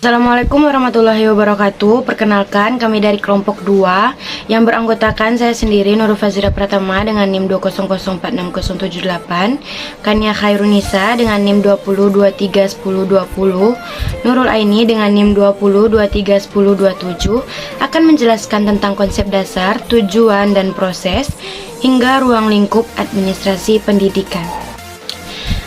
Assalamualaikum warahmatullahi wabarakatuh. Perkenalkan, kami dari kelompok 2 yang beranggotakan saya sendiri Nurul Fazira Pratama dengan NIM 200466078, Kania Khairunisa dengan NIM 20231020, Nurul Aini dengan NIM 20231027 akan menjelaskan tentang konsep dasar, tujuan dan proses hingga ruang lingkup administrasi pendidikan.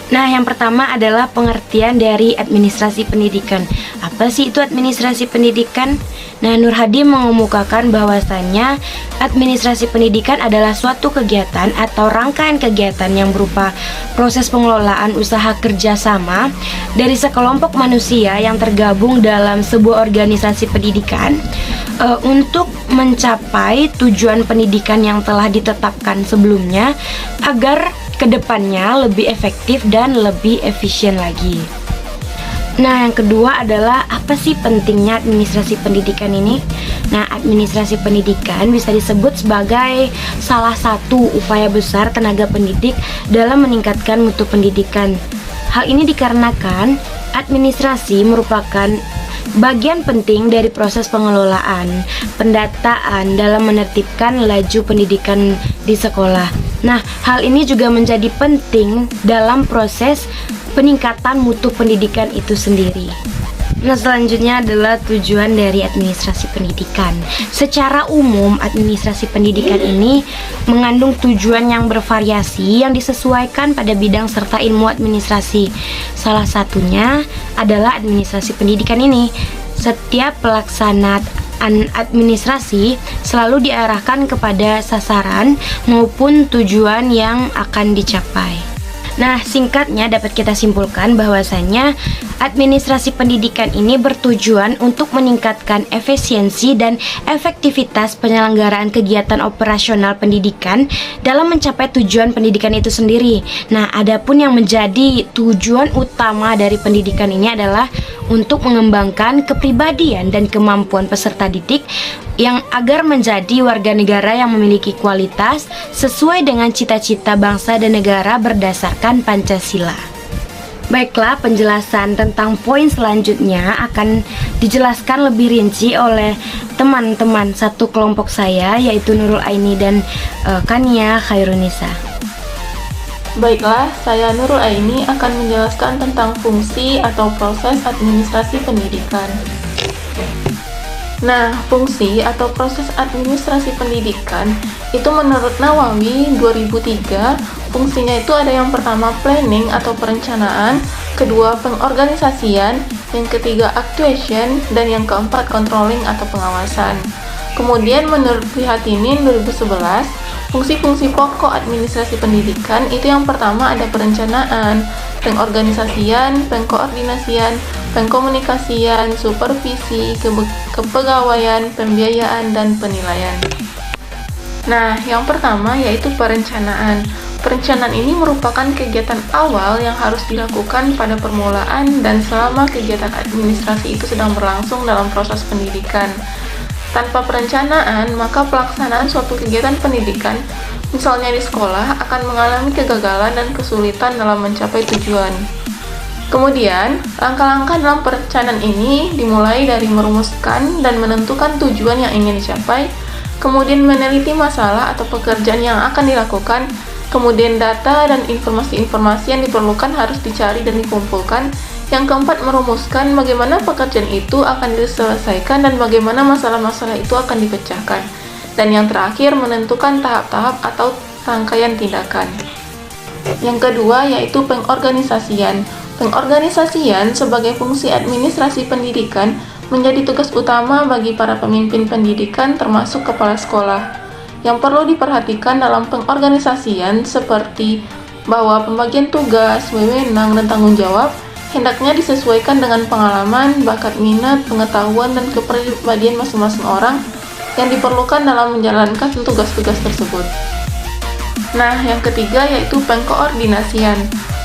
Nah, yang pertama adalah pengertian dari administrasi pendidikan. Apa sih itu administrasi pendidikan? Nah, Nur Hadi mengemukakan bahwasannya administrasi pendidikan adalah suatu kegiatan atau rangkaian kegiatan yang berupa proses pengelolaan usaha kerjasama dari sekelompok manusia yang tergabung dalam sebuah organisasi pendidikan untuk mencapai tujuan pendidikan yang telah ditetapkan sebelumnya agar kedepannya lebih efektif dan lebih efisien lagi. Nah, yang kedua adalah apa sih pentingnya administrasi pendidikan ini? Nah, administrasi pendidikan bisa disebut sebagai salah satu upaya besar tenaga pendidik dalam meningkatkan mutu pendidikan. Hal ini dikarenakan administrasi merupakan bagian penting dari proses pengelolaan, pendataan dalam menertibkan laju pendidikan di sekolah. Nah, hal ini juga menjadi penting dalam proses peningkatan mutu pendidikan itu sendiri. Nah, selanjutnya adalah tujuan dari administrasi pendidikan. Secara umum, administrasi pendidikan ini mengandung tujuan yang bervariasi yang disesuaikan pada bidang serta ilmu administrasi. Salah satunya adalah administrasi pendidikan ini. Setiap pelaksanaan administrasi selalu diarahkan kepada sasaran maupun tujuan yang akan dicapai. Nah, singkatnya dapat kita simpulkan bahwasannya administrasi pendidikan ini bertujuan untuk meningkatkan efisiensi dan efektivitas penyelenggaraan kegiatan operasional pendidikan dalam mencapai tujuan pendidikan itu sendiri. Nah, adapun yang menjadi tujuan utama dari pendidikan ini adalah untuk mengembangkan kepribadian dan kemampuan peserta didik yang agar menjadi warga negara yang memiliki kualitas sesuai dengan cita-cita bangsa dan negara berdasarkan Pancasila. Baiklah, penjelasan tentang poin selanjutnya akan dijelaskan lebih rinci oleh teman-teman satu kelompok saya, yaitu Nurul Aini dan Kania Khairunisa. Baiklah, saya Nurul Aini akan menjelaskan tentang fungsi atau proses administrasi pendidikan. Nah, fungsi atau proses administrasi pendidikan itu menurut Nawawi 2003, fungsinya itu ada yang pertama planning atau perencanaan, kedua pengorganisasian, yang ketiga actuation, dan yang keempat controlling atau pengawasan. Kemudian menurut Prihatinin 2011, fungsi-fungsi pokok administrasi pendidikan itu yang pertama ada perencanaan, pengorganisasian, pengkoordinasian, pengkomunikasian, supervisi, kepegawaian, pembiayaan, dan penilaian. Nah, yang pertama yaitu perencanaan. Perencanaan ini merupakan kegiatan awal yang harus dilakukan pada permulaan dan selama kegiatan administrasi itu sedang berlangsung dalam proses pendidikan. Tanpa perencanaan, maka pelaksanaan suatu kegiatan pendidikan, misalnya di sekolah, akan mengalami kegagalan dan kesulitan dalam mencapai tujuan. Kemudian, langkah-langkah dalam perencanaan ini dimulai dari merumuskan dan menentukan tujuan yang ingin dicapai, kemudian meneliti masalah atau pekerjaan yang akan dilakukan, kemudian data dan informasi-informasi yang diperlukan harus dicari dan dikumpulkan. Yang keempat, merumuskan bagaimana pekerjaan itu akan diselesaikan dan bagaimana masalah-masalah itu akan dipecahkan. Dan yang terakhir, menentukan tahap-tahap atau rangkaian tindakan. Yang kedua yaitu pengorganisasian. Pengorganisasian sebagai fungsi administrasi pendidikan menjadi tugas utama bagi para pemimpin pendidikan termasuk kepala sekolah. Yang perlu diperhatikan dalam pengorganisasian seperti bahwa pembagian tugas, wewenang, dan tanggung jawab hendaknya disesuaikan dengan pengalaman, bakat minat, pengetahuan, dan kepribadian masing-masing orang yang diperlukan dalam menjalankan tugas-tugas tersebut. Nah, yang ketiga yaitu pengkoordinasian.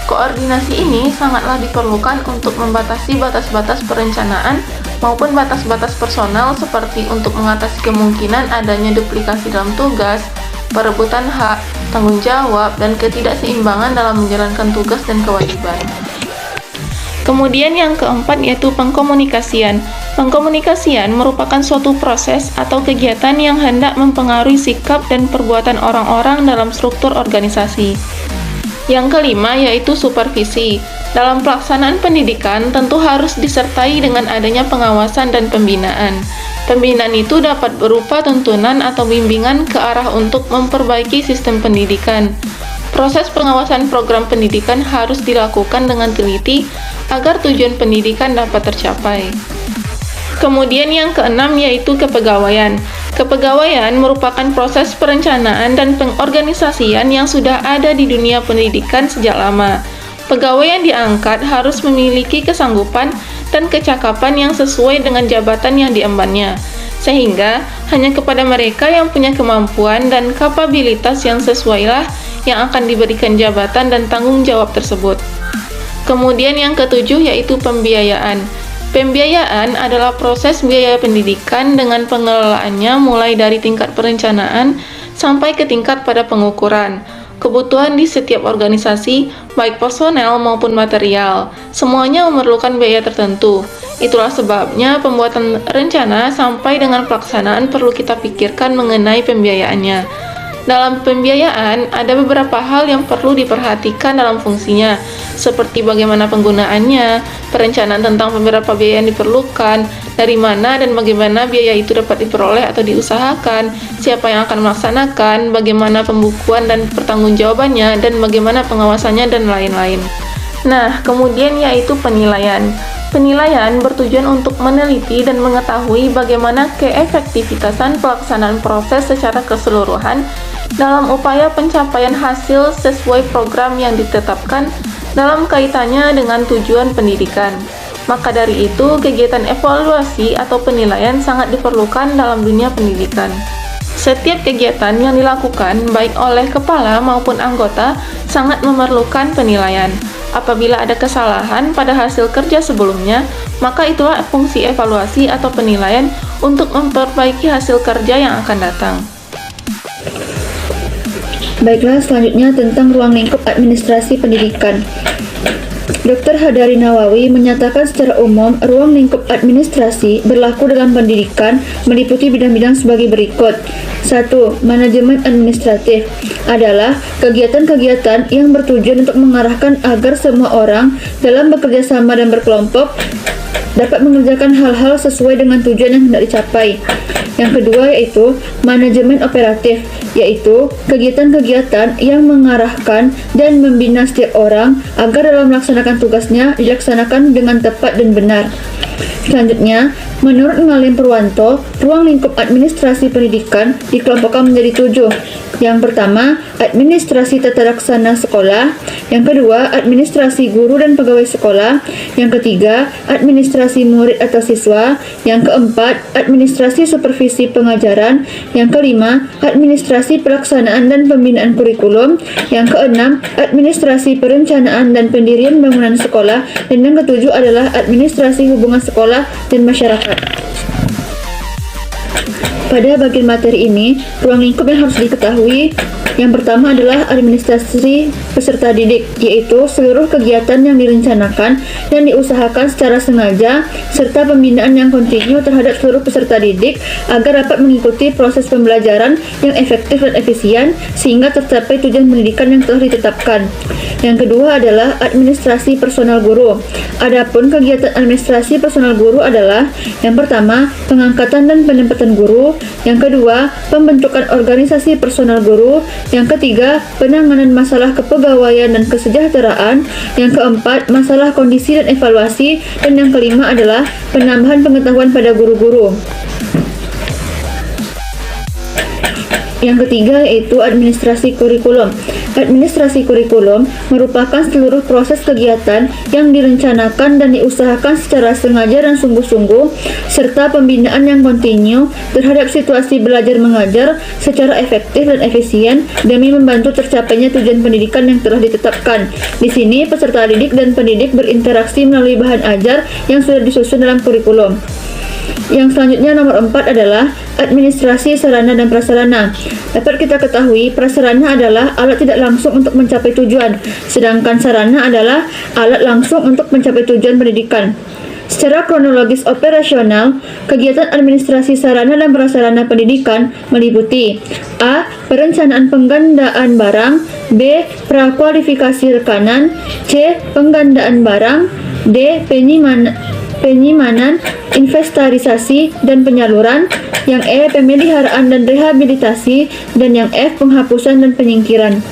Koordinasi ini sangatlah diperlukan untuk membatasi batas-batas perencanaan maupun batas-batas personal seperti untuk mengatasi kemungkinan adanya duplikasi dalam tugas, perebutan hak, tanggung jawab, dan ketidakseimbangan dalam menjalankan tugas dan kewajiban. Kemudian yang keempat yaitu pengkomunikasian. Pengkomunikasian merupakan suatu proses atau kegiatan yang hendak mempengaruhi sikap dan perbuatan orang-orang dalam struktur organisasi. Yang kelima yaitu supervisi. Dalam pelaksanaan pendidikan tentu harus disertai dengan adanya pengawasan dan pembinaan. Pembinaan itu dapat berupa tuntunan atau bimbingan ke arah untuk memperbaiki sistem pendidikan. Proses pengawasan program pendidikan harus dilakukan dengan teliti agar tujuan pendidikan dapat tercapai. Kemudian yang keenam yaitu kepegawaian. Kepegawaian merupakan proses perencanaan dan pengorganisasian yang sudah ada di dunia pendidikan sejak lama. Pegawai yang diangkat harus memiliki kesanggupan dan kecakapan yang sesuai dengan jabatan yang diembannya, sehingga hanya kepada mereka yang punya kemampuan dan kapabilitas yang sesuailah yang akan diberikan jabatan dan tanggung jawab tersebut. Kemudian yang ketujuh yaitu pembiayaan. Pembiayaan adalah proses biaya pendidikan dengan pengelolaannya mulai dari tingkat perencanaan sampai ke tingkat pada pengukuran. Kebutuhan di setiap organisasi, baik personel maupun material, semuanya memerlukan biaya tertentu. Itulah sebabnya pembuatan rencana sampai dengan pelaksanaan perlu kita pikirkan mengenai pembiayaannya. Dalam pembiayaan, ada beberapa hal yang perlu diperhatikan dalam fungsinya, seperti bagaimana penggunaannya, perencanaan tentang beberapa biaya yang diperlukan, dari mana dan bagaimana biaya itu dapat diperoleh atau diusahakan, siapa yang akan melaksanakan, bagaimana pembukuan dan pertanggungjawabannya, dan bagaimana pengawasannya, dan lain-lain. Nah, kemudian yaitu penilaian. Penilaian bertujuan untuk meneliti dan mengetahui bagaimana keefektivitasan pelaksanaan proses secara keseluruhan dalam upaya pencapaian hasil sesuai program yang ditetapkan dalam kaitannya dengan tujuan pendidikan. Maka dari itu, kegiatan evaluasi atau penilaian sangat diperlukan dalam dunia pendidikan. Setiap kegiatan yang dilakukan, baik oleh kepala maupun anggota, sangat memerlukan penilaian. Apabila ada kesalahan pada hasil kerja sebelumnya, maka itulah fungsi evaluasi atau penilaian untuk memperbaiki hasil kerja yang akan datang. Baiklah, selanjutnya tentang ruang lingkup administrasi pendidikan. Dr. Hadari Nawawi menyatakan secara umum ruang lingkup administrasi berlaku dalam pendidikan meliputi bidang-bidang sebagai berikut. 1. Manajemen administratif adalah kegiatan-kegiatan yang bertujuan untuk mengarahkan agar semua orang dalam bekerja sama dan berkelompok dapat mengerjakan hal-hal sesuai dengan tujuan yang hendak dicapai. Yang kedua yaitu manajemen operatif, yaitu kegiatan-kegiatan yang mengarahkan dan membina setiap orang agar dalam melaksanakan tugasnya dilaksanakan dengan tepat dan benar. Selanjutnya, menurut Ngalim Purwanto, ruang lingkup administrasi pendidikan dikelompokkan menjadi 7. Yang pertama, administrasi tata laksana sekolah. Yang kedua, administrasi guru dan pegawai sekolah. Yang ketiga, administrasi murid atau siswa. Yang keempat, administrasi supervisi pengajaran. Yang kelima, administrasi pelaksanaan dan pembinaan kurikulum. Yang keenam, administrasi perencanaan dan pendirian bangunan sekolah. Dan yang ketujuh adalah administrasi hubungan sekolah dan masyarakat. Pada bagian materi ini, ruang lingkup yang harus diketahui yang pertama adalah administrasi peserta didik, yaitu seluruh kegiatan yang direncanakan dan diusahakan secara sengaja, serta pembinaan yang kontinu terhadap seluruh peserta didik agar dapat mengikuti proses pembelajaran yang efektif dan efisien sehingga tercapai tujuan pendidikan yang telah ditetapkan. Yang kedua adalah administrasi personal guru. Adapun kegiatan administrasi personal guru adalah yang pertama, pengangkatan dan penempatan guru. Yang kedua, pembentukan organisasi personal guru. Yang ketiga, penanganan masalah kepegawaian dan kesejahteraan. Yang keempat, masalah kondisi dan evaluasi. Dan yang kelima adalah penambahan pengetahuan pada guru-guru. Yang ketiga yaitu administrasi kurikulum. Administrasi kurikulum merupakan seluruh proses kegiatan yang direncanakan dan diusahakan secara sengaja dan sungguh-sungguh, serta pembinaan yang kontinu terhadap situasi belajar mengajar secara efektif dan efisien demi membantu tercapainya tujuan pendidikan yang telah ditetapkan. Di sini peserta didik dan pendidik berinteraksi melalui bahan ajar yang sudah disusun dalam kurikulum. Yang selanjutnya nomor 4 adalah administrasi sarana dan prasarana. Dapat kita ketahui, prasarana adalah alat tidak langsung untuk mencapai tujuan, sedangkan sarana adalah alat langsung untuk mencapai tujuan pendidikan. Secara kronologis operasional, kegiatan administrasi sarana dan prasarana pendidikan meliputi A. Perencanaan penggandaan barang, B. Prakualifikasi rekanan, C. Penggandaan barang, D. Penyimanan, inventarisasi, dan penyaluran, yang E. Pemeliharaan dan rehabilitasi, dan yang F. Penghapusan dan penyingkiran.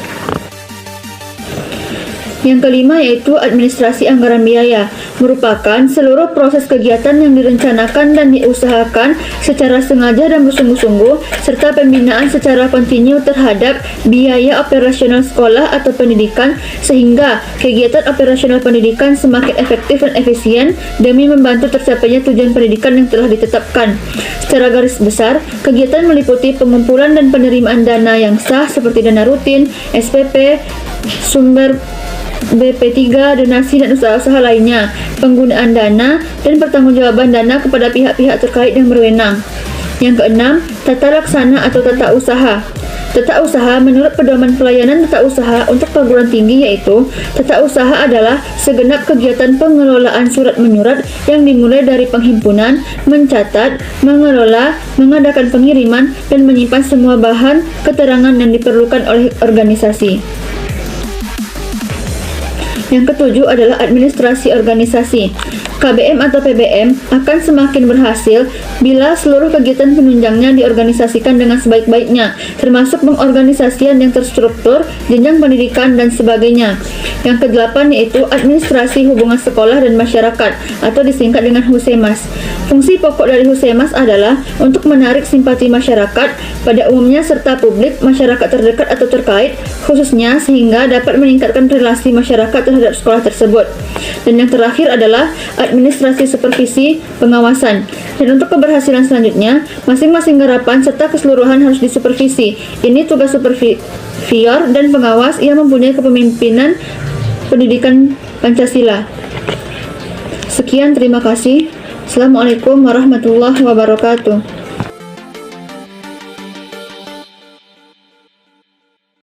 Yang kelima yaitu administrasi anggaran biaya, merupakan seluruh proses kegiatan yang direncanakan dan diusahakan secara sengaja dan bersungguh-sungguh, serta pembinaan secara kontinu terhadap biaya operasional sekolah atau pendidikan, sehingga kegiatan operasional pendidikan semakin efektif dan efisien demi membantu tercapainya tujuan pendidikan yang telah ditetapkan. Secara garis besar, kegiatan meliputi pengumpulan dan penerimaan dana yang sah seperti dana rutin, SPP, sumber BP3, donasi dan usaha-usaha lainnya, penggunaan dana, dan pertanggungjawaban dana kepada pihak-pihak terkait yang berwenang. Yang keenam, tata laksana atau tata usaha. Tata usaha menurut pedoman pelayanan tata usaha untuk perguruan tinggi yaitu, tata usaha adalah segenap kegiatan pengelolaan surat menyurat yang dimulai dari penghimpunan, mencatat, mengelola, mengadakan pengiriman, dan menyimpan semua bahan keterangan yang diperlukan oleh organisasi. Yang ketujuh adalah administrasi organisasi. KBM atau PBM akan semakin berhasil bila seluruh kegiatan penunjangnya diorganisasikan dengan sebaik-baiknya, termasuk pengorganisasian yang terstruktur, jenjang pendidikan, dan sebagainya. Yang kedelapan yaitu administrasi hubungan sekolah dan masyarakat atau disingkat dengan Husemas. Fungsi pokok dari Husemas adalah untuk menarik simpati masyarakat pada umumnya serta publik, masyarakat terdekat atau terkait, khususnya sehingga dapat meningkatkan relasi masyarakat terhadap sekolah tersebut. Dan yang terakhir adalah administrasi supervisi pengawasan. Dan untuk keberhasilan selanjutnya, masing-masing garapan serta keseluruhan harus disupervisi. Ini tugas supervisor dan pengawas yang mempunyai kepemimpinan pendidikan Pancasila. Sekian, terima kasih. Assalamualaikum warahmatullahi wabarakatuh.